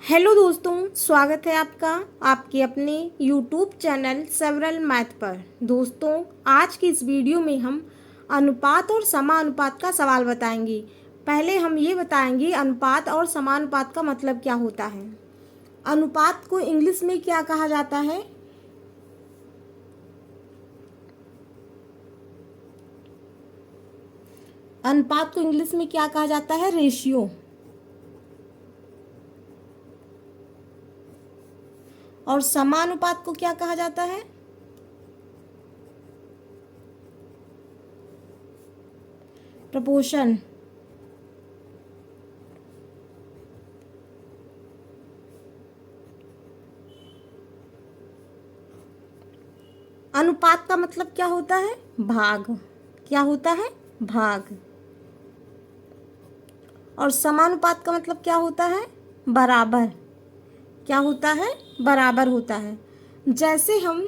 Hello दोस्तों, स्वागत है आपका आपके अपने यूट्यूब चैनल सेवरल मैथ पर। दोस्तों, आज की इस वीडियो में हम अनुपात और समानुपात का सवाल बताएंगे। पहले हम ये बताएंगे अनुपात और समानुपात का मतलब क्या होता है। अनुपात को इंग्लिश में क्या कहा जाता है? अनुपात को इंग्लिश में क्या कहा जाता है? रेशियो। और समानुपात को क्या कहा जाता है? प्रपोर्शन। अनुपात का मतलब क्या होता है? भाग। क्या होता है? भाग। और समानुपात का मतलब क्या होता है? बराबर। क्या होता है? बराबर होता है। जैसे हम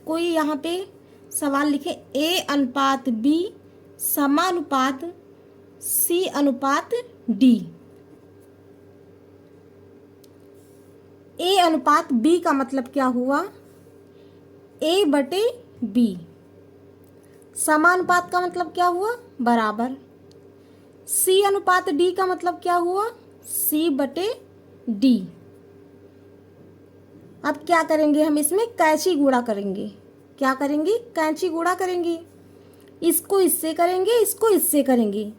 कोई यहाँ पे सवाल लिखे ए अनुपात बी समानुपात सी अनुपात डी। ए अनुपात बी का मतलब क्या हुआ? ए बटे बी। समानुपात का मतलब क्या हुआ? बराबर। सी अनुपात डी का मतलब क्या हुआ? सी बटे डी। अब क्या करेंगे? हम इसमें कैंची गुणा करेंगे। क्या करेंगे? कैंची गुणा करेंगे। इसको इससे करेंगे, इसको इससे करेंगे,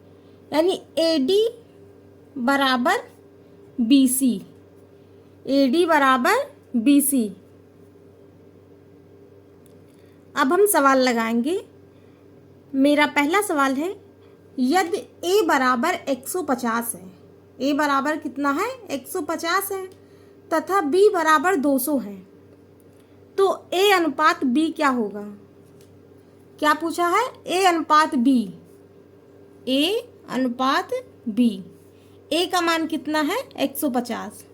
यानी ए डी बराबर बी सी। ए डी बराबर बी सी। अब हम सवाल लगाएंगे। मेरा पहला सवाल है, यदि ए बराबर 150 है, ए बराबर कितना है? 150 है, तथा बी बराबर 200 है, तो ए अनुपात बी क्या होगा? क्या पूछा है? ए अनुपात बी। ए अनुपात बी। ए का मान कितना है? 150।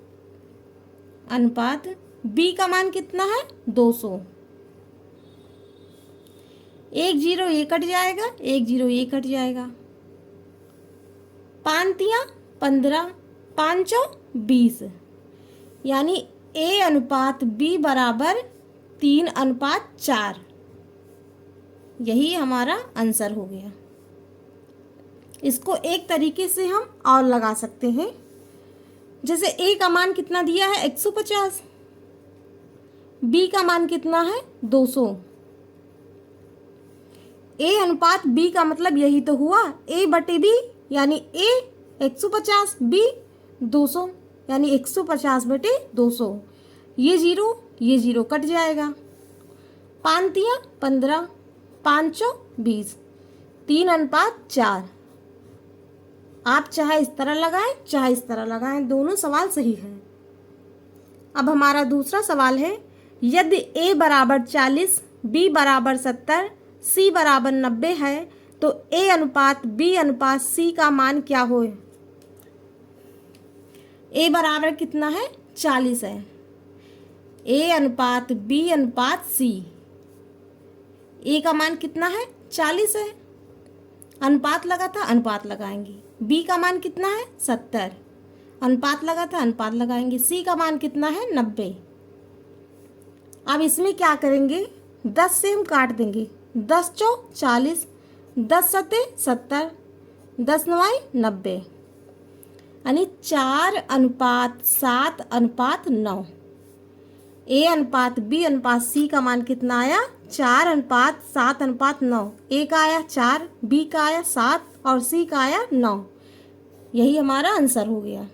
अनुपात बी का मान कितना है? 200। एक जीरो ये कट जाएगा, एक जीरो ये कट जाएगा। पांतियाँ 15, पाँचों 20, यानी ए अनुपात बी बराबर 3:4। यही हमारा आंसर हो गया। इसको एक तरीके से हम और लगा सकते हैं। जैसे ए का मान कितना दिया है? 150। बी का मान कितना है? 200। ए अनुपात बी का मतलब यही तो हुआ, ए बटे बी, यानी ए 150, बी 200, यानी 150 बटे 200। ये जीरो कट जाएगा। पांतियाँ 15, पाँचों 20, 3:4। आप चाहे इस तरह लगाएं, चाहे इस तरह लगाएं, दोनों सवाल सही है। अब हमारा दूसरा सवाल है, यदि ए बराबर 40, बी बराबर 70, सी बराबर 90 है, तो ए अनुपात बी अनुपात सी का मान क्या हो? ए बराबर कितना है? 40 है। ए अनुपात बी अनुपात सी। ए का मान कितना है? 40 है। अनुपात लगा था, अनुपात लगाएंगे। बी का मान कितना है? 70। अनुपात लगा था, अनुपात लगाएंगे। सी का मान कितना है? 90। अब इसमें क्या करेंगे? 10 से हम काट देंगे। 10 चौक 40, 10 सते 70, 10 नवाई 90, यानी 4:7:9। ए अनुपात बी अनुपात सी का मान कितना आया? 4:7:9। ए का आया 4, बी का आया 7 और सी का आया 9। यही हमारा आंसर हो गया।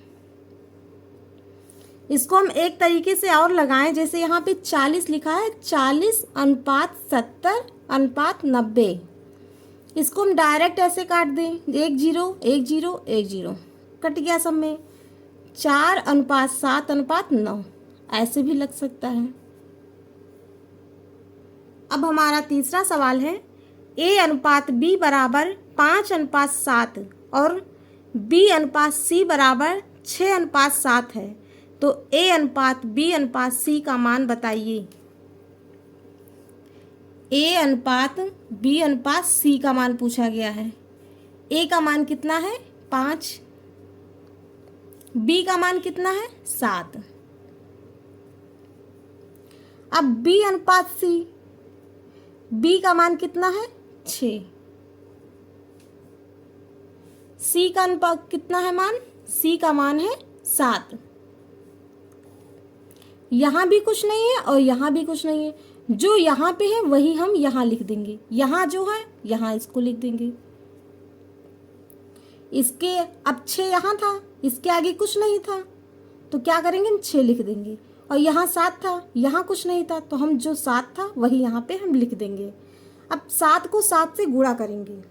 इसको हम एक तरीके से और लगाएं। जैसे यहाँ पे 40 लिखा है, 40:70:90। इसको हम डायरेक्ट ऐसे काट दें, 1 जीरो 1 जीरो 1 जीरो कट गया सब में। 4:7:9 ऐसे भी लग सकता है। अब हमारा तीसरा सवाल है, ए अनुपात बी बराबर 5:7 और बी अनुपात सी बराबर 6:7 है, तो ए अनुपात बी अनुपात सी का मान बताइए। ए अनुपात बी अनुपात सी का मान पूछा गया है। ए का मान कितना है? 5। b का मान कितना है 7। अब b अनुपात c, b का मान कितना है 6। c का अनुपात कितना है मान, c का मान है 7। यहाँ भी कुछ नहीं है और यहाँ भी कुछ नहीं है, जो यहाँ पे है वही हम यहाँ लिख देंगे, यहाँ जो है यहाँ इसको लिख देंगे। इसके अब 6 यहाँ था, इसके आगे कुछ नहीं था तो क्या करेंगे, हम 6 लिख देंगे। और यहाँ 7 था, यहाँ कुछ नहीं था तो हम जो 7 था वही यहाँ पे हम लिख देंगे। अब 7 को 7 से गुणा करेंगे,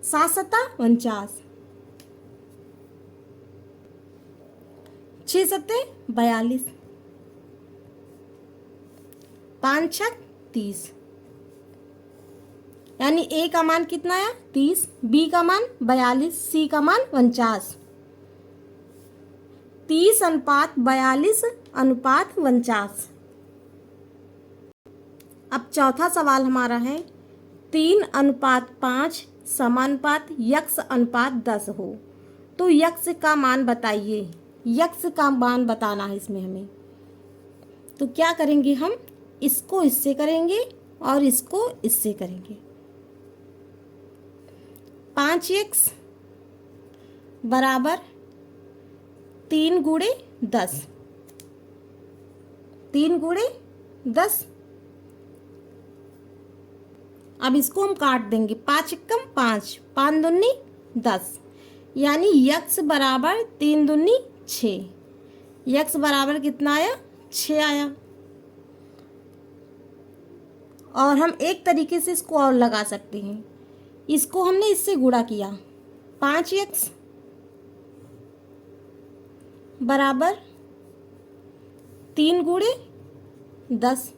7 सत्ता 49, 6 सत्ते 42, 5 छक 30, यानी a का मान कितना आया 30, b का मान 42, c का मान 49। 30 अनुपात 42 अनुपात 49। अब चौथा सवाल हमारा है 3 अनुपात 5 समानुपात यक्स अनुपात 10 हो तो यक्स का मान बताइए। यक्स का मान बताना है इसमें हमें, तो क्या करेंगे, हम इसको इससे करेंगे और इसको इससे करेंगे। 5x बराबर 3 गुणे 10, 3 गुणे 10। अब इसको हम काट देंगे, 5 एकम 5, 5 दूनी 10, यानी यक्स बराबर 3 दूनी 6। यक्स बराबर कितना आया 6 आया। और हम एक तरीके से इसको और लगा सकते हैं, इसको हमने इससे गुणा किया, 5x बराबर 3 गुणे 10।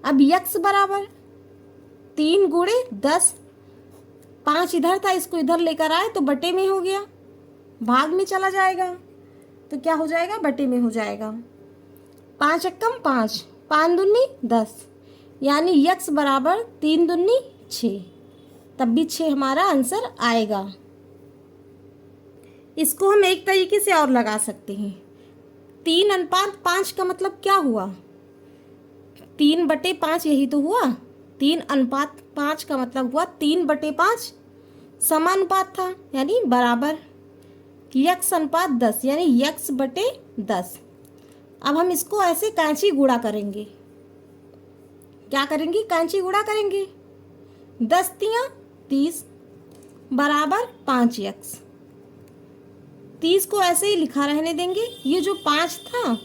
अब यक्स बराबर 3 गुणे 10, 5 इधर था इसको इधर लेकर आए तो बटे में हो गया, भाग में चला जाएगा तो क्या हो जाएगा, बटे में हो जाएगा। 5 एकम 5, 5 दूनी 10, यानी यक्स बराबर 3 दूनी 6, तब भी 6 हमारा आंसर आएगा। इसको हम एक तरीके से और लगा सकते हैं, 3 अनुपात 5 का मतलब क्या हुआ, 3/5 यही तो हुआ। 3 अनुपात 5 का मतलब हुआ 3/5 समानुपात था, यानी बराबर यक्स अनुपात 10, यानी यक्स बटे 10। अब हम इसको ऐसे कैंची गुणा करेंगे, क्या करेंगे, कैंची गुणा करेंगे। 10 तियां 30 बराबर 5x। 30 को ऐसे ही लिखा रहने देंगे, ये जो 5 था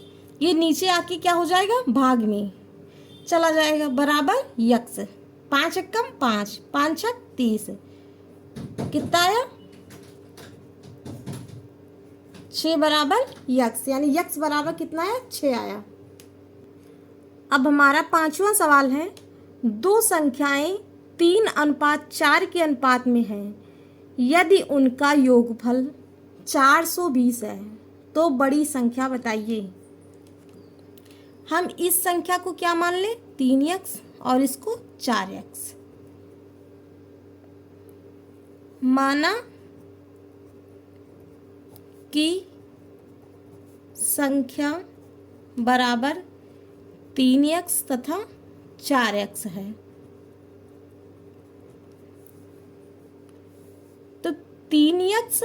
ये नीचे आके क्या हो जाएगा, भाग में चला जाएगा, बराबर यक्स। 5 एकम 5, 5 छक 30, कितना आया 6 बराबर यक्स, यानी यक्स बराबर कितना है 6 आया। अब हमारा 5वां सवाल है, दो संख्याएं 3 अनुपात 4 के अनुपात में हैं, यदि उनका योगफल 420 है तो बड़ी संख्या बताइए। हम इस संख्या को क्या मान लें, 3x और इसको 4x। माना कि संख्या बराबर 3x तथा 4x है, तो 3x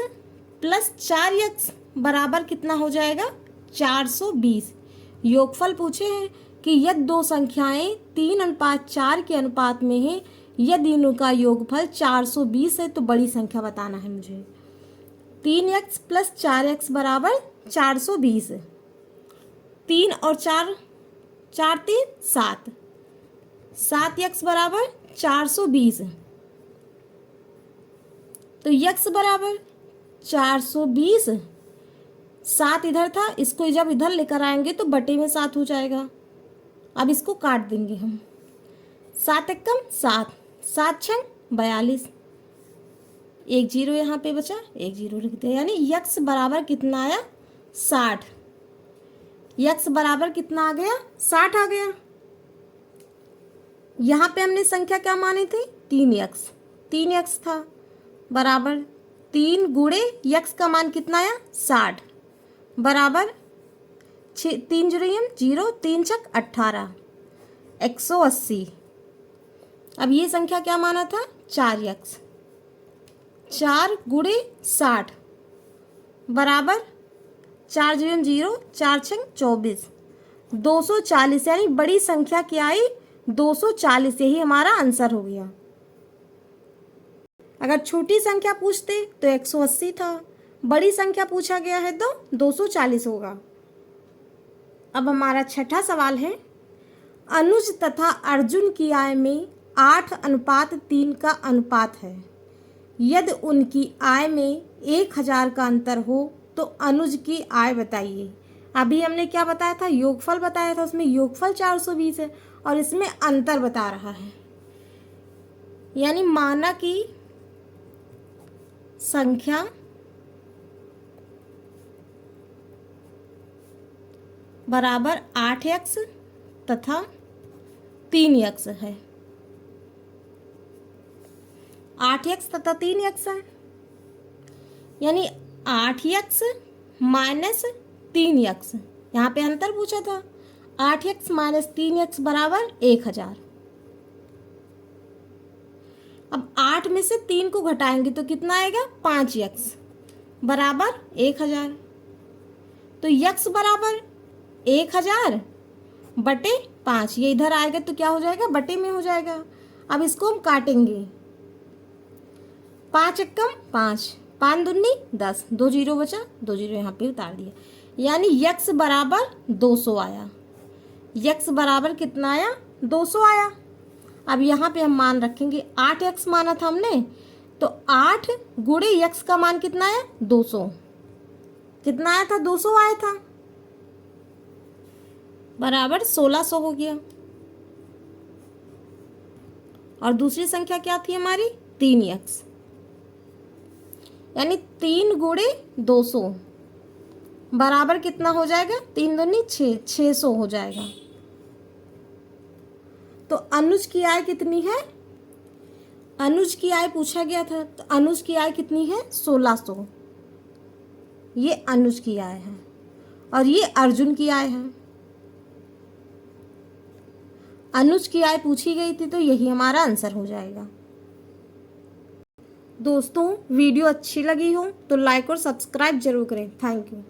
प्लस 4x बराबर कितना हो जाएगा 420। योगफल पूछे हैं कि यदि दो संख्याएं 3 अनुपात 4 के अनुपात में हैं, यदि इनका योगफल 420 है तो बड़ी संख्या बताना है मुझे। 3x प्लस 4x बराबर 420, 3 और 4, 4 3 7, 7x बराबर 420, तो x बराबर 420, 7 इधर था, इसको जब इधर लेकर आएंगे तो बटे में 7 हो जाएगा। अब इसको काट देंगे हम, 7 एकम 7, 7 छंग 42, 1 0 यहाँ पे बचा, 1 0 लिखते हैं, यानी यक्स बराबर कितना आया 60। यक्स बराबर कितना आ गया 60 आ गया। यहाँ पे हमने संख्या क्या मानी थी 3x, 3x था बराबर 3 गुणे यक्स का मान कितना आया 60, बराबर 3 0 3 छक 18 180। अब ये संख्या क्या माना था 4x 4 गुणे 60 बराबर 4 0 4 छक 24 240 यानी बड़ी संख्या क्या आई 240। यही हमारा आंसर हो गया। अगर छोटी संख्या पूछते तो 180 था, बड़ी संख्या पूछा गया है तो 240 होगा। अब हमारा छठा सवाल है, अनुज तथा अर्जुन की आय में 8:3 का अनुपात है। यदि उनकी आय में 1000 का अंतर हो तो अनुज की आय बताइए। अभी हमने क्या बताया था, योगफल बताया था, उसमें योगफल 420 है और इसमें अंतर बता रहा है। यानी माना कि संख्या बराबर 8x तथा 3x है। 8x तथा 3x है, यानी 8x माइनस 3x। यहाँ पे अंतर पूछा था, 8x माइनस 3x बराबर 1000। अब 8 में से 3 को घटाएंगे तो कितना आएगा 5x बराबर 1000। तो x बराबर 1000 बटे 5, ये इधर आएगा तो क्या हो जाएगा बटे में हो जाएगा। अब इसको हम काटेंगे, 5 एकम 5, 5 दूनी 10, 2 जीरो बचा, 2 जीरो यहाँ पे उतार दिया, यानी x बराबर 200 आया। x बराबर कितना आया 200 आया। अब यहाँ पे हम मान रखेंगे 8x माना था हमने, तो 8 गुणे x का मान कितना आया 200। कितना आया था 200 आया था, बराबर 1600 हो गया। और दूसरी संख्या क्या थी हमारी 3x, यानी 3 गुणे 200 बराबर कितना हो जाएगा 3 दूनी 6, 600 हो जाएगा। तो अनुज की आय कितनी है, अनुज की आय पूछा गया था, तो अनुज की आय कितनी है 1600। ये अनुज की आय है और ये अर्जुन की आय है। अनुज की आय पूछी गई थी तो यही हमारा आंसर हो जाएगा। दोस्तों वीडियो अच्छी लगी हो तो लाइक और सब्सक्राइब जरूर करें। Thank you.